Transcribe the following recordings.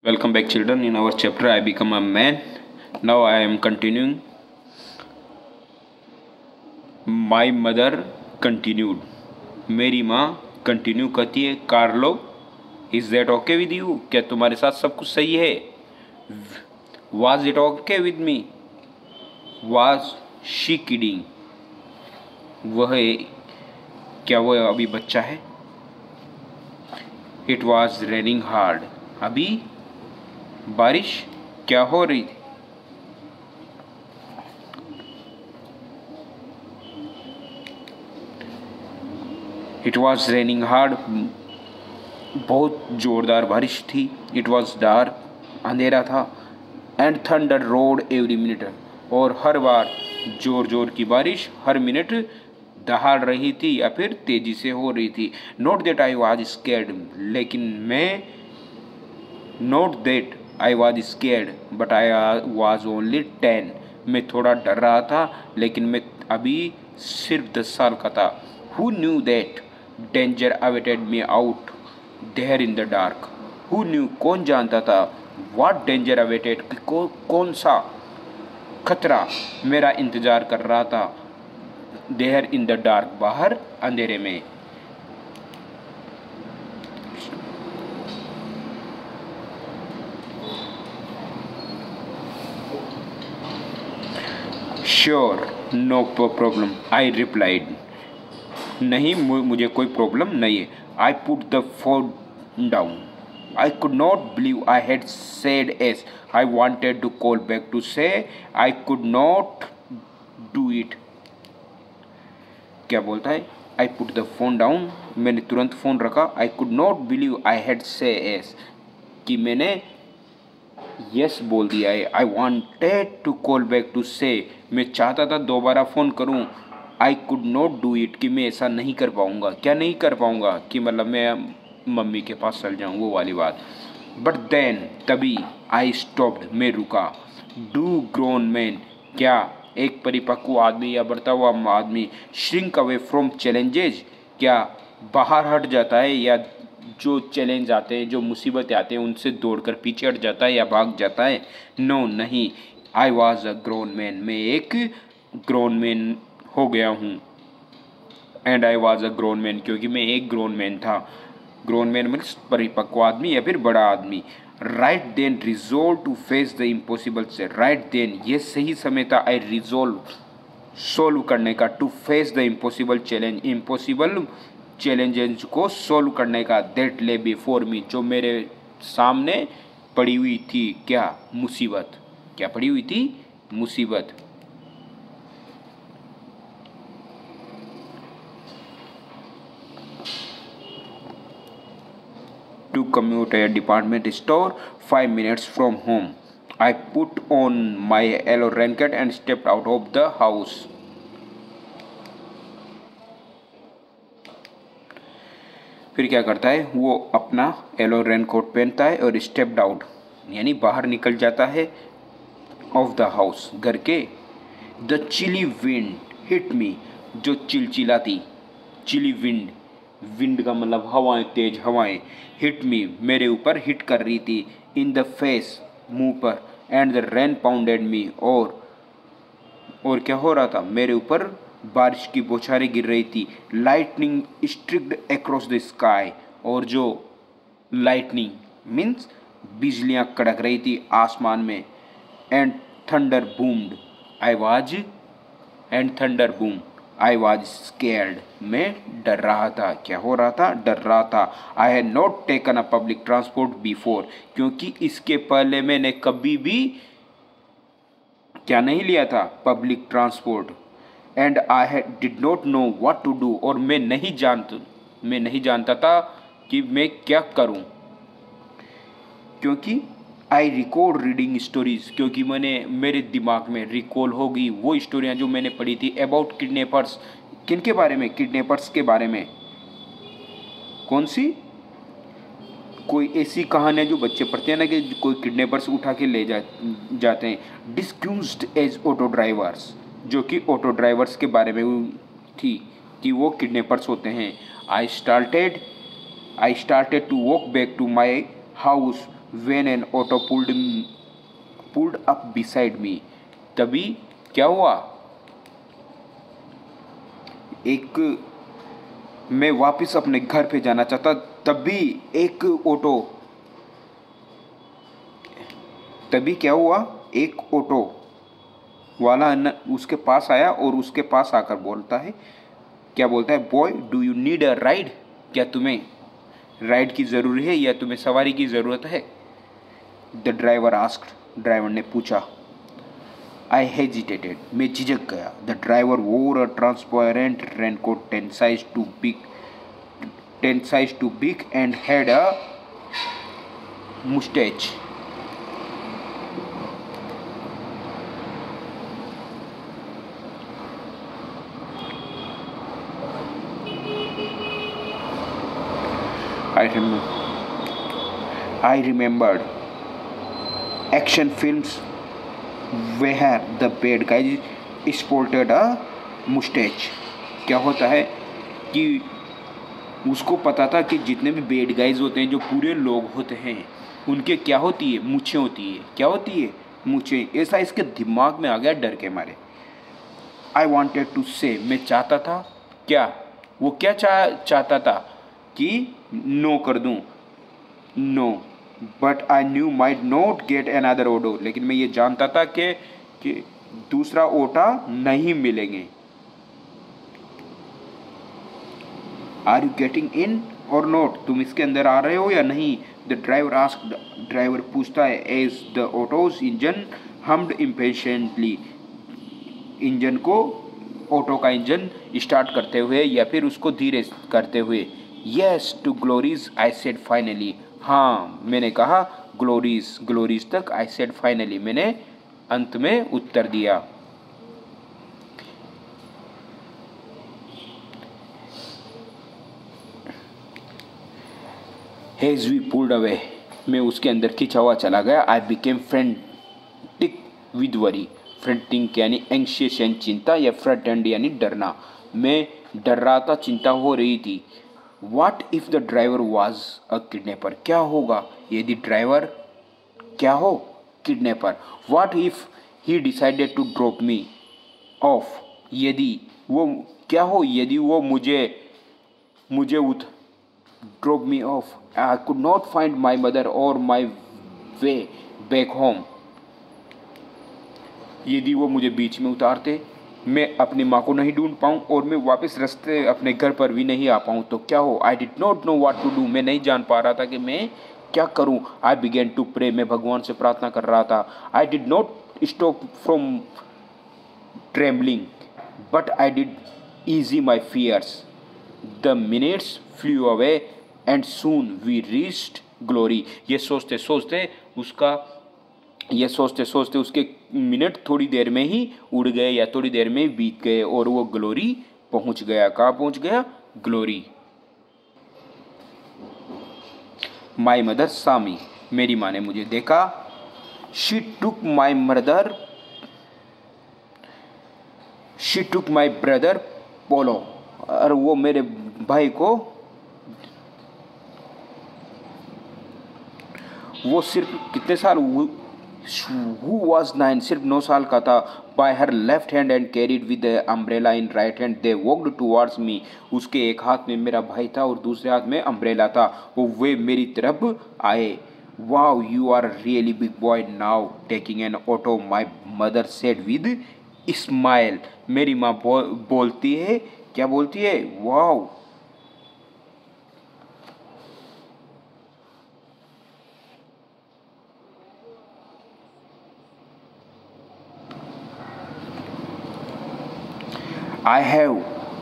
Welcome back, children. In our chapter, I become a man. Now I am continuing. My mother continued. मेरी माँ continue कहती है, Carlo, is that okay with you? क्या तुम्हारे साथ सब कुछ सही है? Was it okay with me? Was she kidding? क्या वह अभी बच्चा है? It was raining hard. अभी बारिश क्या हो रही थी? It was raining hard. बहुत जोरदार बारिश थी. इट वॉज डार्क, अंधेरा था. And thunder road every minute, और हर बार जोर जोर की बारिश हर मिनट दहाड़ रही थी या फिर तेजी से हो रही थी. Note that I was scared, लेकिन मैं note that I was scared but I was only 10. मैं थोड़ा डर रहा था, लेकिन मैं अभी सिर्फ 10 साल का था. Who knew that danger awaited me out there in the dark? Who knew, कौन जानता था? व्हाट डेंजर अवेटेड, कौन सा खतरा मेरा इंतजार कर रहा था? देयर इन द डार्क, बाहर अंधेरे में. Sure, no problem, I replied. नहीं, मुझे कोई प्रॉब्लम नहीं है. I put the phone down. I could not believe I had said yes. I wanted to call back to say I could not do it. क्या बोलता है? I put the phone down. मैंने तुरंत phone रखा. I could not believe I had said yes. कि मैंने yes बोल दिया है. I wanted to call back to say, मैं चाहता था दोबारा फ़ोन करूं. I could not do it, कि मैं ऐसा नहीं कर पाऊंगा. क्या नहीं कर पाऊंगा? कि मतलब मैं मम्मी के पास चल जाऊँ, वो वाली बात. बट देन, तभी, आई स्टॉप्ड, मैं रुका. डू ग्रोन मैन, क्या एक परिपक्व आदमी या बढ़ता हुआ आदमी श्रिंक अवे फ्रॉम चैलेंजेज, क्या बाहर हट जाता है, या जो चैलेंज आते हैं, जो मुसीबतें आते हैं, उनसे दौड़कर पीछे हट जाता है या भाग जाता है? नो, नहीं. I was a grown man, मैं एक ग्रोन मैन हो गया हूँ. And I was a grown man, क्योंकि मैं एक ग्रोन मैन था. ग्रोन मैन मीन्स परिपक्व आदमी या फिर बड़ा आदमी. Right then resolve to face the impossible से. राइट देन, ये सही समय था. आई रिजोल्व, सोल्व करने का. To face the impossible challenge, impossible challenges को सोल्व करने का. दैट ले बिफोर मी, जो मेरे सामने पड़ी हुई थी. क्या? मुसीबत. क्या पड़ी हुई थी? मुसीबत. To commute a department store 5 minutes from home. I put on my yellow raincoat and stepped out of the house. फिर क्या करता है? वो अपना येलो रेनकोट पहनता है और स्टेप्ड आउट, यानी बाहर निकल जाता है, ऑफ द हाउस, घर के. The chilly wind hit me, जो चिलचिलाती, चिली विंड, विंड का मतलब हवाएं, तेज हवाएं. हिट मी, मेरे ऊपर हिट कर रही थी. इन द फेस, मुंह पर. एंड द रेन पाउंडेड मी, और क्या हो रहा था? मेरे ऊपर बारिश की बौछारें गिर रही थी. लाइटनिंग स्ट्रिक्ड अक्रॉस द स्काई, और जो लाइटनिंग मीन्स बिजलियां कड़क रही थी आसमान में. And thunder boomed, I was, and thunder boom, I was scared, मैं डर रहा था. क्या हो रहा था? डर रहा था. I had not taken a public transport before, क्योंकि इसके पहले मैंने कभी भी क्या नहीं लिया था? Public transport. And I did not know what to do, और मैं नहीं जानता था कि मैं क्या करूं. क्योंकि आई रिकॉर्ड रीडिंग स्टोरीज, क्योंकि मेरे दिमाग में रिकॉल होगी वो स्टोरियाँ जो मैंने पढ़ी थी. अबाउट किडनैपर्स, किन के बारे में? किडनैपर्स के बारे में. कौन सी? कोई ऐसी कहानियाँ जो बच्चे पढ़ते हैं ना, कि कोई किडनैपर्स उठा के ले जाते हैं. डिस्क्यूज्ड एज ऑटो ड्राइवर्स, जो कि ऑटो ड्राइवर्स के बारे में थी, कि वो किडनैपर्स होते हैं. I started to walk back to my house When an auto pulled up beside me, तभी क्या हुआ, मैं वापस अपने घर पे जाना चाहता, तभी क्या हुआ, एक ऑटो वाला उसके पास आया और उसके पास आकर बोलता है, क्या बोलता है, boy do you need a ride, क्या तुम्हें राइड की ज़रूरत है या तुम्हें सवारी की ज़रूरत है। द ड्राइवर आस्क्ड, ड्राइवर ने पूछा। आई हेजिटेटेड, मैं झिझक गया। द ड्राइवर वोर a transparent raincoat 10 size too big and had a mustache. I remembered action films where the bad guys sported a mustache. क्या होता है कि उसको पता था कि जितने भी बेड गाइज होते हैं, जो पूरे लोग होते हैं, उनके क्या होती है, मूछें होती है। क्या होती है, मूछें। ऐसा इसके दिमाग में आ गया डर के मारे। आई वॉन्टेड टू से, मैं चाहता था, क्या वो क्या चाहता था कि नो कर दूं, no, but I knew might not get another auto, लेकिन मैं ये जानता था कि दूसरा ओटा नहीं मिलेंगे। आर यू गेटिंग इन और नॉट, तुम इसके अंदर आ रहे हो या नहीं। द ड्राइवर आस्क्ड, ड्राइवर पूछता है, as the auto's engine hummed impatiently, engine को, ऑटो का इंजन स्टार्ट करते हुए या फिर उसको धीरे करते हुए। Yes to glories, I said finally, हाँ मैंने कहा ग्लोरीज तक। आई सेड फाइनली, मैंने अंत में उत्तर दिया। As we pulled away, मैं उसके अंदर खिंचा हुआ चला गया। I became frantic with worry, frantic यानी एंग्शियस यानी चिंता, या फ्रेटेंड यानी डरना। मैं डर रहा था, चिंता हो रही थी। What if the driver was a kidnapper, क्या होगा यदि ड्राइवर क्या हो, kidnapper. What if he decided to drop me off, यदि वो क्या हो, यदि वो मुझे drop me off. I could not find my mother or my way back home. यदि वो मुझे बीच में उतारते, मैं अपनी माँ को नहीं ढूंढ पाऊँ और मैं वापस रास्ते अपने घर पर भी नहीं आ पाऊँ तो क्या हो। I did not know what to do, मैं नहीं जान पा रहा था कि मैं क्या करूँ। आई बिगेन टू प्रे, मैं भगवान से प्रार्थना कर रहा था। I did not stop from trembling but I did ease my fears. The minutes flew away and soon we reached glory. ये सोचते सोचते उसके मिनट थोड़ी देर में ही उड़ गए या थोड़ी देर में ही बीत गए और वो ग्लोरी पहुंच गया। कहाँ पहुंच गया, glory. My mother saw me, मेरी माँ ने मुझे देखा। शी टुक माई ब्रदर पोलो, और वो मेरे भाई को, वो सिर्फ कितने साल, who was 9, सिर्फ 9 साल का था। by her left hand and carried with the umbrella in right hand, they walked towards me। उसके एक हाथ में मेरा भाई था और दूसरे हाथ में अम्ब्रेला था, वे मेरी तरफ आए। wow, you are really big boy now taking an auto, my mother said with smile। मेरी माँ बोलती है, क्या बोलती है, wow।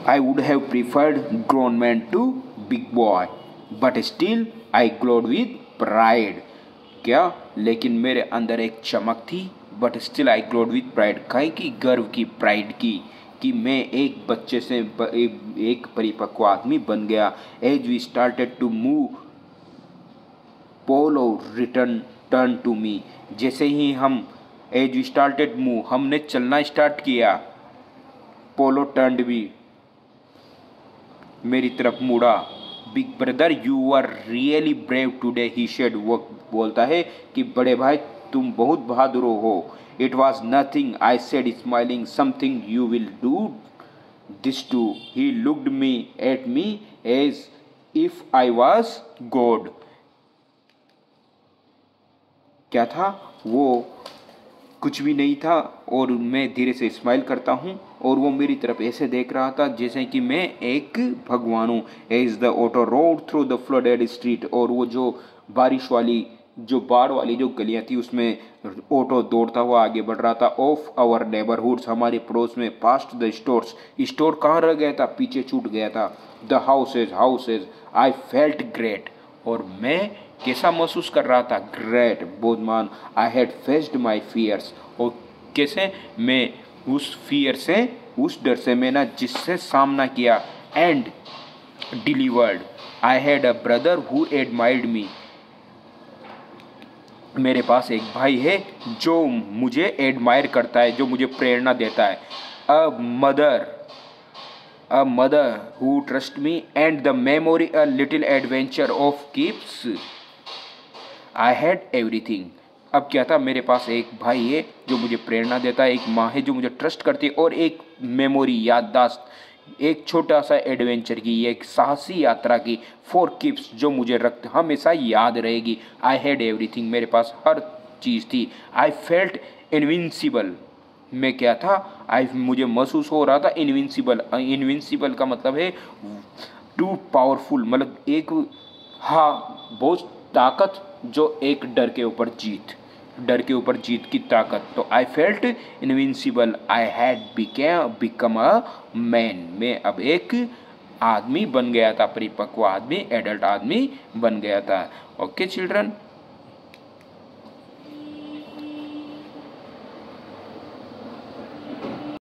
I would have preferred grown man to big boy, but still I glowed with pride। क्या, लेकिन मेरे अंदर एक चमक थी, but still I glowed with pride। काहे की, गर्व की, प्राइड की, कि मैं एक बच्चे से एक परिपक्व आदमी बन गया। As we started to move, Polo turned to me। जैसे ही हम as we started move, हमने चलना स्टार्ट किया, पोलो टर्न्ड भी, मेरी तरफ मुड़ा। Big brother you are really brave today he said, वो बोलता है कि बड़े भाई तुम बहुत बहादुर हो। It was nothing I said smiling, something you will do this too. He looked me at me as if I was God. क्या था वो? कुछ भी नहीं था, और मैं धीरे से स्माइल करता हूँ और वो मेरी तरफ ऐसे देख रहा था जैसे कि मैं एक भगवान हूँ। As the auto rode through the flooded street, और वो जो बारिश वाली जो बाढ़ वाली जो गलियाँ थी उसमें ऑटो दौड़ता हुआ आगे बढ़ रहा था। ऑफ आवर नेबरहुड्स, हमारे पड़ोस में। पास्ट द स्टोर्स, स्टोर कहाँ रह गया था? पीछे छूट गया था। The houses I felt great, और मैं कैसा महसूस कर रहा था? ग्रेट, बोधमान। I had faced my fears, और कैसे मैं उस फियर से, उस डर से मैं ना जिससे सामना किया। And delivered, I had a brother who admired me, मेरे पास एक भाई है जो मुझे एडमायर करता है, जो मुझे प्रेरणा देता है। A mother who trust me, and the memory a little adventure of keeps. I had everything. अब क्या था? मेरे पास एक भाई है जो मुझे प्रेरणा देता है, एक माँ है जो मुझे ट्रस्ट करती है, और एक मेमोरी, याददाश्त, एक छोटा सा एडवेंचर की, एक साहसी यात्रा की, फॉर कीप्स, जो मुझे हमेशा याद रहेगी। आई हैड एवरीथिंग, मेरे पास हर चीज़ थी। आई फेल्ट इनविंसिबल, मैं क्या था? मुझे महसूस हो रहा था इनविंसिबल। इनविंसिबल का मतलब है टू पावरफुल, मतलब एक, हाँ, बहुत ताकत, जो एक डर के ऊपर जीत, डर के ऊपर जीत की ताकत। तो I felt invincible, I had become a man, मैं अब एक आदमी बन गया था, परिपक्व आदमी, एडल्ट आदमी बन गया था। Okay children.